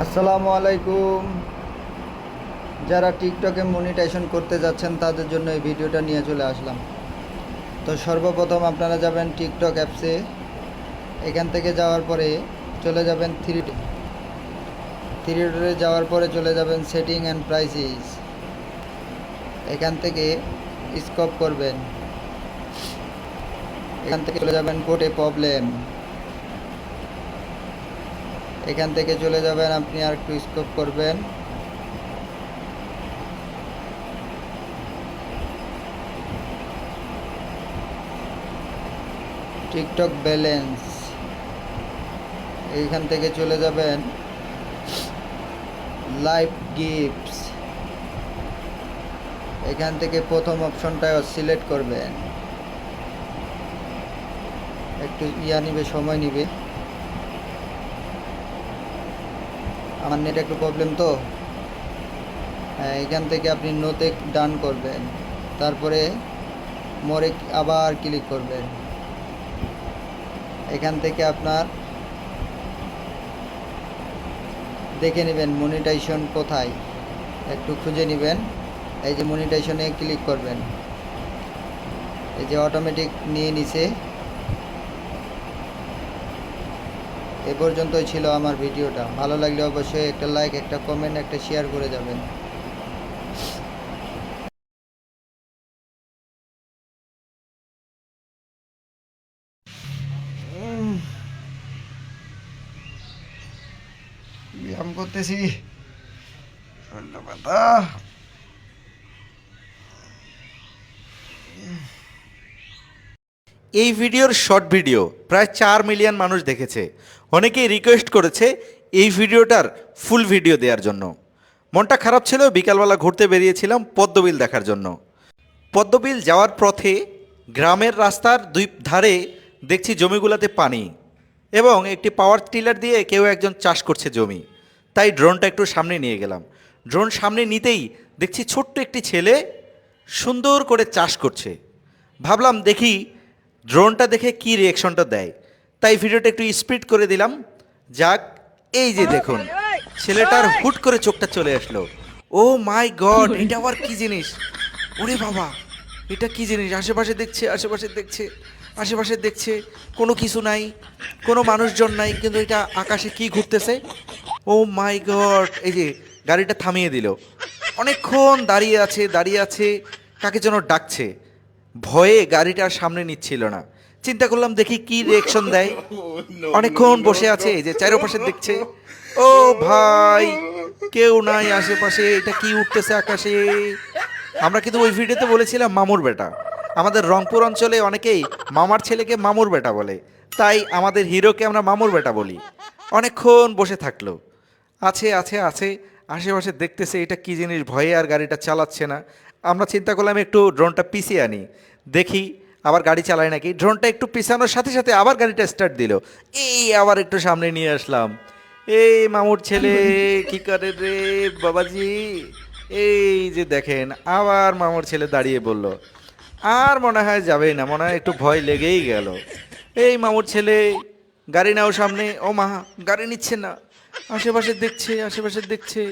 আসসালামু আলাইকুম। যারা টিকটকে মনিটাইজেশন করতে যাচ্ছেন তাদের জন্য এই ভিডিওটা নিয়ে চলে আসলাম। তো সর্বপ্রথম আপনারা যাবেন টিকটক অ্যাপসে। এখান থেকে যাওয়ার পরে চলে যাবেন থ্রি ডটে যাওয়ার পরে চলে যাবেন সেটিং অ্যান্ড প্রাইসিস। এখান থেকে স্কপ করবেন। এখান থেকে চলে যাবেন কোডে প্রবলেম। এখান থেকে চলে যাবেন, আপনি আর একটু স্কপ করবেন। টিকটক ব্যালেন্স, এইখান থেকে চলে যাবেন লাইভ গিফটস। এখান থেকে প্রথম অপশনটা সিলেক্ট করবেন। একটু নিবে, সময় নিবে, আমার নেট একটু প্রবলেম তো। হ্যাঁ, এখান থেকে আপনি নোতে ডান করবেন, তারপরে মোরে আবার ক্লিক করবেন। এখান থেকে আপনার দেখে নেবেন মনিটাইজেশন কোথায়, একটু খুঁজে নেবেন। এই যে মনিটাইজেশনে ক্লিক করবেন, এই যে অটোমেটিক নিয়ে নিছে। এ পর্যন্তই ছিল আমার ভিডিওটা। ভালো লাগলে অবশ্যই একটা লাইক, একটা কমেন্ট, একটা শেয়ার করে যাবেন। ব্যায়াম করতেছি, ধন্যবাদ। এই ভিডিওর শর্ট ভিডিও প্রায় 4 মিলিয়ন মানুষ দেখেছে। অনেকেই রিকোয়েস্ট করেছে এই ভিডিওটার ফুল ভিডিও দেওয়ার জন্য। মনটা খারাপ ছিল, বিকালবেলা ঘুরতে বেরিয়েছিলাম পদ্মবিল দেখার জন্য। পদ্মবিল যাওয়ার পথে গ্রামের রাস্তার দুই ধারে দেখছি জমিগুলোতে পানি, এবং একটি পাওয়ার টিলার দিয়ে কেউ একজন চাষ করছে জমি। তাই ড্রোনটা একটু সামনে নিয়ে গেলাম। ড্রোন সামনে নিতেই দেখছি ছোট্ট একটি ছেলে সুন্দর করে চাষ করছে। ভাবলাম দেখি ড্রোনটা দেখে কি রিয়াকশনটা দেয়, তাই ভিডিওটা একটু স্পিড করে দিলাম। যাক, এই যে দেখুন, ছেলেটার হুট করে চোখটা চলে আসলো। ও মাই গড, এটা আবার কি জিনিস! ওরে বাবা, এটা কি জিনিস! আশেপাশে দেখছে, আশেপাশে দেখছে, আশেপাশে দেখছে, কোনো কিছু নাই, কোনো মানুষজন নাই, কিন্তু এটা আকাশে কি ঘুরতেছে! ও মাই গড! এই যে গাড়িটা থামিয়ে দিল। অনেকক্ষণ দাঁড়িয়ে আছে, দাঁড়িয়ে আছে, কাকে যেন ডাকছে। ভয়ে গাড়িটার সামনে নিচ্ছিল না। চিন্তা করলাম দেখি কি রিয়েকশন দেয়। অনেকক্ষণ বসে আছে, এই যে চারপাশে দেখছে। ও ভাই, কেউ নাই আশেপাশে, এটা কি উঠতেছে আকাশে! আমরা কিন্তু ওই ভিডিওতে বলেছিলাম মামুর বেটা। আমাদের রংপুর অঞ্চলে অনেকেই মামার ছেলেকে মামুর বেটা বলে, তাই আমাদের হিরোকে আমরা মামুর বেটা বলি। অনেকক্ষণ বসে থাকলো, আছে আছে আছে, আশেপাশে দেখতেছে এটা কি জিনিস, ভয়ে আর গাড়িটা চালাচ্ছে না। আমরা চিন্তা করলাম একটু ড্রোনটা পিছিয়ে আনি, দেখি আবার গাড়ি চালায় নাকি। ড্রোনটা একটু পিছানোর সাথে সাথে আবার গাড়িটা স্টার্ট দিল। এই আবার একটু সামনে নিয়ে আসলাম। এই মামুর ছেলে কি করে রে বাবাজি! এই যে দেখেন, আবার মামুর ছেলে দাঁড়িয়ে বলল, আর মনে হয় যাবেই না, মনে হয় একটু ভয় লেগেই গেল। এই মামুর ছেলে গাড়ি নাও সামনে। ও মা, গাড়ি নিচ্ছে না, আশেপাশে দেখছে, আশেপাশে দেখছে,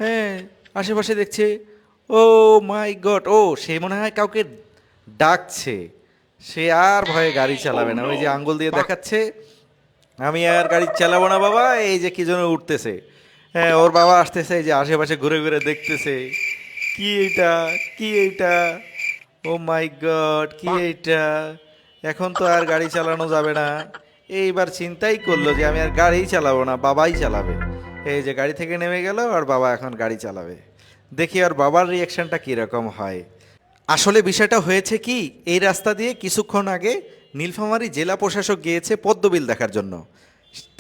হ্যাঁ আশেপাশে দেখছে। ও মাই গড! ও, সে মনে হয় কাউকে ডাকছে। সে আর ভয়ে গাড়ি চালাবে না। ওই যে আঙ্গুল দিয়ে দেখাচ্ছে, আমি আর গাড়ি চালাবো না বাবা। এই যে কি যেন উঠতেছে, হ্যাঁ ওর বাবা আসতেছে, এই যে আশেপাশে ঘুরে ঘুরে দেখতেছে কি এইটা, কি এইটা! ও মাই গড, কি এইটা! এখন তো আর গাড়ি চালানো যাবে না। এইবার চিন্তাই করলো যে আমি আর গাড়ি চালাবো না, বাবাই চালাবে। এই যে গাড়ি থেকে নেমে গেল, আর বাবা এখন গাড়ি চালাবে। দেখি আর বাবার রিয়াকশনটা কীরকম হয়। আসলে বিষয়টা হয়েছে কি, এই রাস্তা দিয়ে কিছুক্ষণ আগে নীলফামারী জেলা প্রশাসক গিয়েছে পদ্মবিল দেখার জন্য।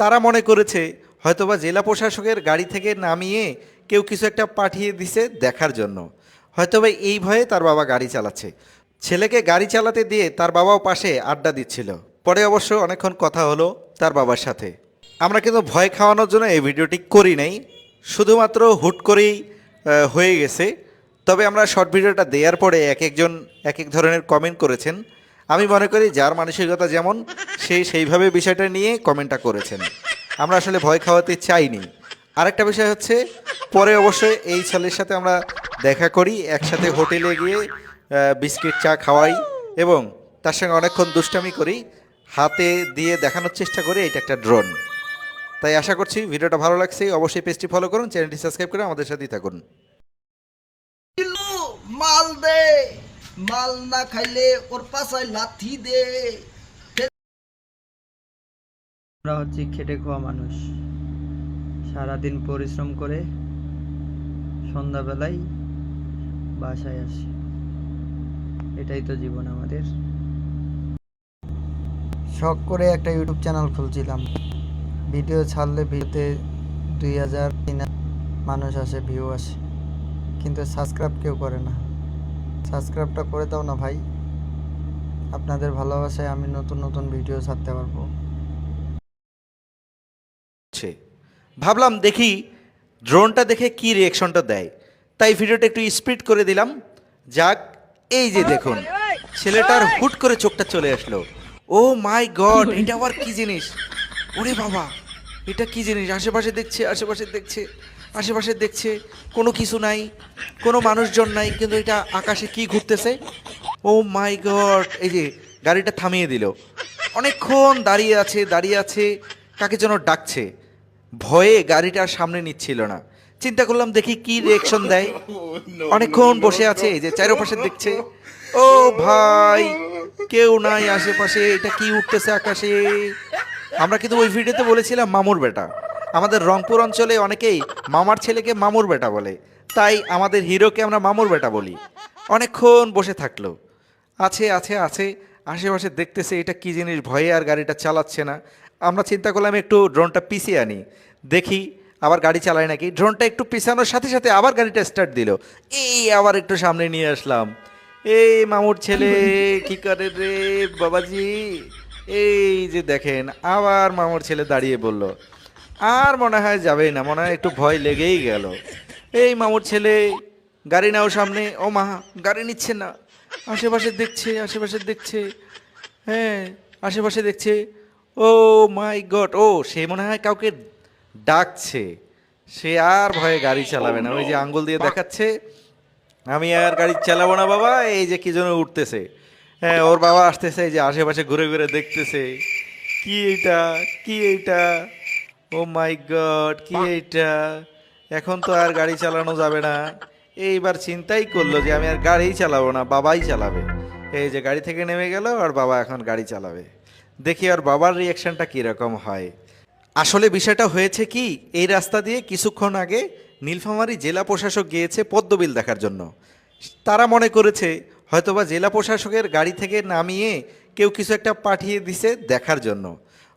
তারা মনে করেছে হয়তোবা জেলা প্রশাসকের গাড়ি থেকে নামিয়ে কেউ কিছু একটা পাঠিয়ে দিছে দেখার জন্য। হয়তোবা এই ভয়ে তার বাবা গাড়ি চালাচ্ছে। ছেলেকে গাড়ি চালাতে দিয়ে তার বাবাও পাশে আড্ডা দিচ্ছিল। পরে অবশ্য অনেকক্ষণ কথা হলো তার বাবার সাথে। আমরা কিন্তু ভয় খাওয়ানোর জন্য এই ভিডিওটি করি নাই, শুধুমাত্র হুট করেই হয়ে গেছে। তবে আমরা শর্ট ভিডিওটা দেওয়ার পরে এক একজন এক এক ধরনের কমেন্ট করেছেন। আমি মনে করি যার মানসিকতা যেমন, সেইভাবে বিষয়টা নিয়ে কমেন্টটা করেছেন। আমরা আসলে ভয় খাওয়াতে চাইনি। আরেকটা বিষয় হচ্ছে, পরে অবশ্যই এই ছেলের সাথে আমরা দেখা করি, একসাথে হোটেলে গিয়ে বিস্কিট চা খাওয়াই এবং তার সঙ্গে অনেকক্ষণ দুষ্টামি করি, হাতে দিয়ে দেখানোর চেষ্টা করি এটা একটা ড্রোন। তাই আশা করছি ভিডিওটা ভালো লাগছে, অবশ্যই পেজটি ফলো করুন, চ্যানেলটি সাবস্ক্রাইব করে আমাদের সাথেই থাকুন। মাল দে, মাল না খাইলে ওর পাশায় লাথি দে। আমরা হচ্ছে খেটে খাওয়া মানুষ, সারাদিন পরিশ্রম করে সন্ধ্যাবেলায় বাসায় আসি, এটাই তো জীবন আমাদের। শখ করে একটা ইউটিউব চ্যানেল খুলছিলাম, ভিডিও ছাড়লে ভিডিওতে 2000-3000 মানুষ আসে, ভিউ আসে, কিন্তু সাবস্ক্রাইব কেউ করে না। সাবস্ক্রাইবটা করে দাও না ভাই, আপনাদের ভালোবাসায় আমি নতুন নতুন ভিডিও ছাড়তে পারবো। ভাবলাম দেখি ড্রোনটা দেখে কি রিয়াকশনটা দেয়, তাই ভিডিওটা একটু স্পিড করে দিলাম। যাক, এই যে দেখুন, ছেলেটার হুট করে চোখটা চলে আসলো। ও মাই গড, এটা আবার কি জিনিস! ওরে বাবা, এটা কি জিনিস! আশেপাশে দেখছে, আশেপাশে দেখছে, আশেপাশে দেখছে, কোনো কিছু নাই, কোনো মানুষজন নাই, কিন্তু এটা আকাশে কি ঘুরতেছে! ও মাই গড! এই যে গাড়িটা থামিয়ে দিল, অনেকক্ষণ দাঁড়িয়ে আছে, দাঁড়িয়ে আছে, কাকে যেন ডাকছে, ভয়ে গাড়িটার সামনে নিচ্ছিল না। চিন্তা করলাম দেখি কি রিয়েকশন দেয়। অনেকক্ষণ বসে আছে, এই যে চারপাশে দেখছে। ও ভাই, কেউ নাই আশেপাশে, এটা কি উঠতেছে আকাশে! আমরা কিন্তু ওই ভিডিওতে বলেছিলাম মামুর বেটা। আমাদের রংপুর অঞ্চলে অনেকেই মামার ছেলেকে মামুর বেটা বলে, তাই আমাদের হিরোকে আমরা মামুর বেটা বলি। অনেকক্ষণ বসে থাকলো, আছে আছে আছে, আশেপাশে দেখতেছে এটা কি জিনিস, ভয়ে আর গাড়িটা চালাচ্ছে না। আমরা চিন্তা করলাম একটু ড্রোনটা পিছিয়ে আনি, দেখি আবার গাড়ি চালায় নাকি। ড্রোনটা একটু পিছানোর সাথে সাথে আবার গাড়িটা স্টার্ট দিল, এই আবার একটু সামনে নিয়ে আসলাম। এই মামুর ছেলে কি করে রে বাবাজি! এই যে দেখেন, আবার মামুর ছেলে দাঁড়িয়ে বলল, আর মনে হয় যাবেই না, মনে হয় একটু ভয় লেগেই গেল। এই মামুর ছেলে গাড়ি নাও সামনে। ও মা, গাড়ি নিচ্ছে না, আশেপাশে দেখছে, আশেপাশে দেখছে, হ্যাঁ আশেপাশে দেখছে। ও মাই গড, ও সে মনে হয় কাউকে ডাকছে, সে আর ভয়ে গাড়ি চালাবে না। ওই যে আঙ্গুল দিয়ে দেখাচ্ছে, আমি আর গাড়ি চালাবো না বাবা, এই যে কি যেন উঠতেছে। হ্যাঁ, ওর বাবা আসতেছে, এই যে আশেপাশে ঘুরে ঘুরে দেখতেছে, কি এইটা, কি এইটা! ও মাই গড, কি এইটা! এখন তো আর গাড়ি চালানো যাবে না। এইবার চিন্তাই করলো যে আমি আর গাড়ি চালাবো না, বাবাই চালাবে। এই যে গাড়ি থেকে নেমে গেল, আর বাবা এখন গাড়ি চালাবে। দেখি আর বাবার রিয়াকশনটা কীরকম হয়। আসলে বিষয়টা হয়েছে কি, এই রাস্তা দিয়ে কিছুক্ষণ আগে নীলফামারী জেলা প্রশাসক গিয়েছে পদ্মবিল দেখার জন্য। তারা মনে করেছে হয়তোবা জেলা প্রশাসকের গাড়ি থেকে নামিয়ে কেউ কিছু একটা পাঠিয়ে দিছে দেখার জন্য,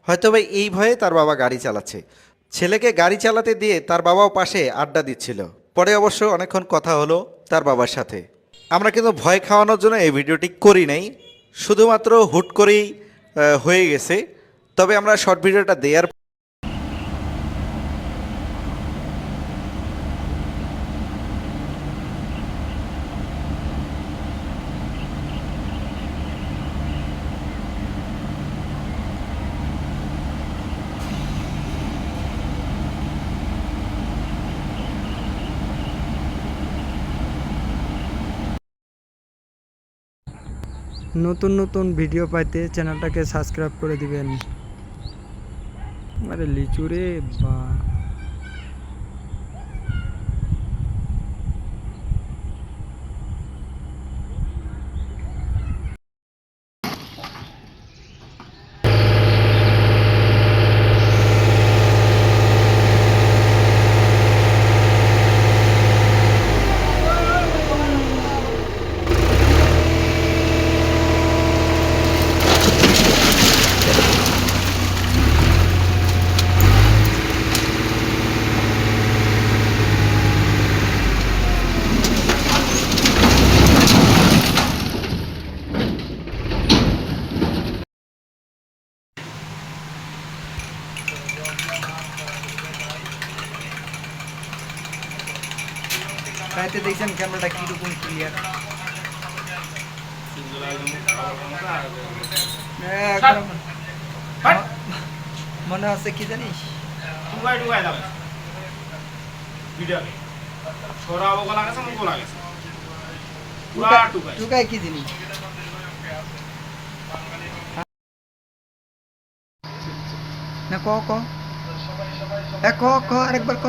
হয়তোবা এই ভয়ে তার বাবা গাড়ি চালাচ্ছে। ছেলেকে গাড়ি চালাতে দিয়ে তার বাবাও পাশে আড্ডা দিচ্ছিল। পরে অবশ্য অনেকক্ষণ কথা হলো তার বাবার সাথে। আমরা কিন্তু ভয় খাওয়ানোর জন্য এই ভিডিওটি করি নাই, শুধুমাত্র হুট করেই হয়ে গেছে। তবে আমরা শর্ট ভিডিওটা দেওয়ার নতুন নতুন ভিডিও পাইতে চ্যানেলটাকে সাবস্ক্রাইব করে দিবেন। আরে লিচু রে বা! তাইতে দেখছেন ক্যামেরাটা কিরকম ক্লিয়ার, মনে হচ্ছে কি জানিস, দুইটাকে সরাও গলা গেছে মুখ গলা গেছে পুরা টুকাই টুকাই কি জিনিস? না ক ক ক আরেকবার ক।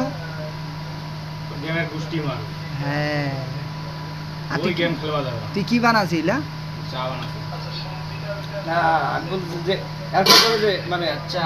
গেমের গোষ্ঠী মার হ্যাঁ। আর ওই গেম খেলবা যাবে না তুই কি বানাছিলা? চা বানাচ্ছে না আমি বলছি যে এরপর করে যে মানে চা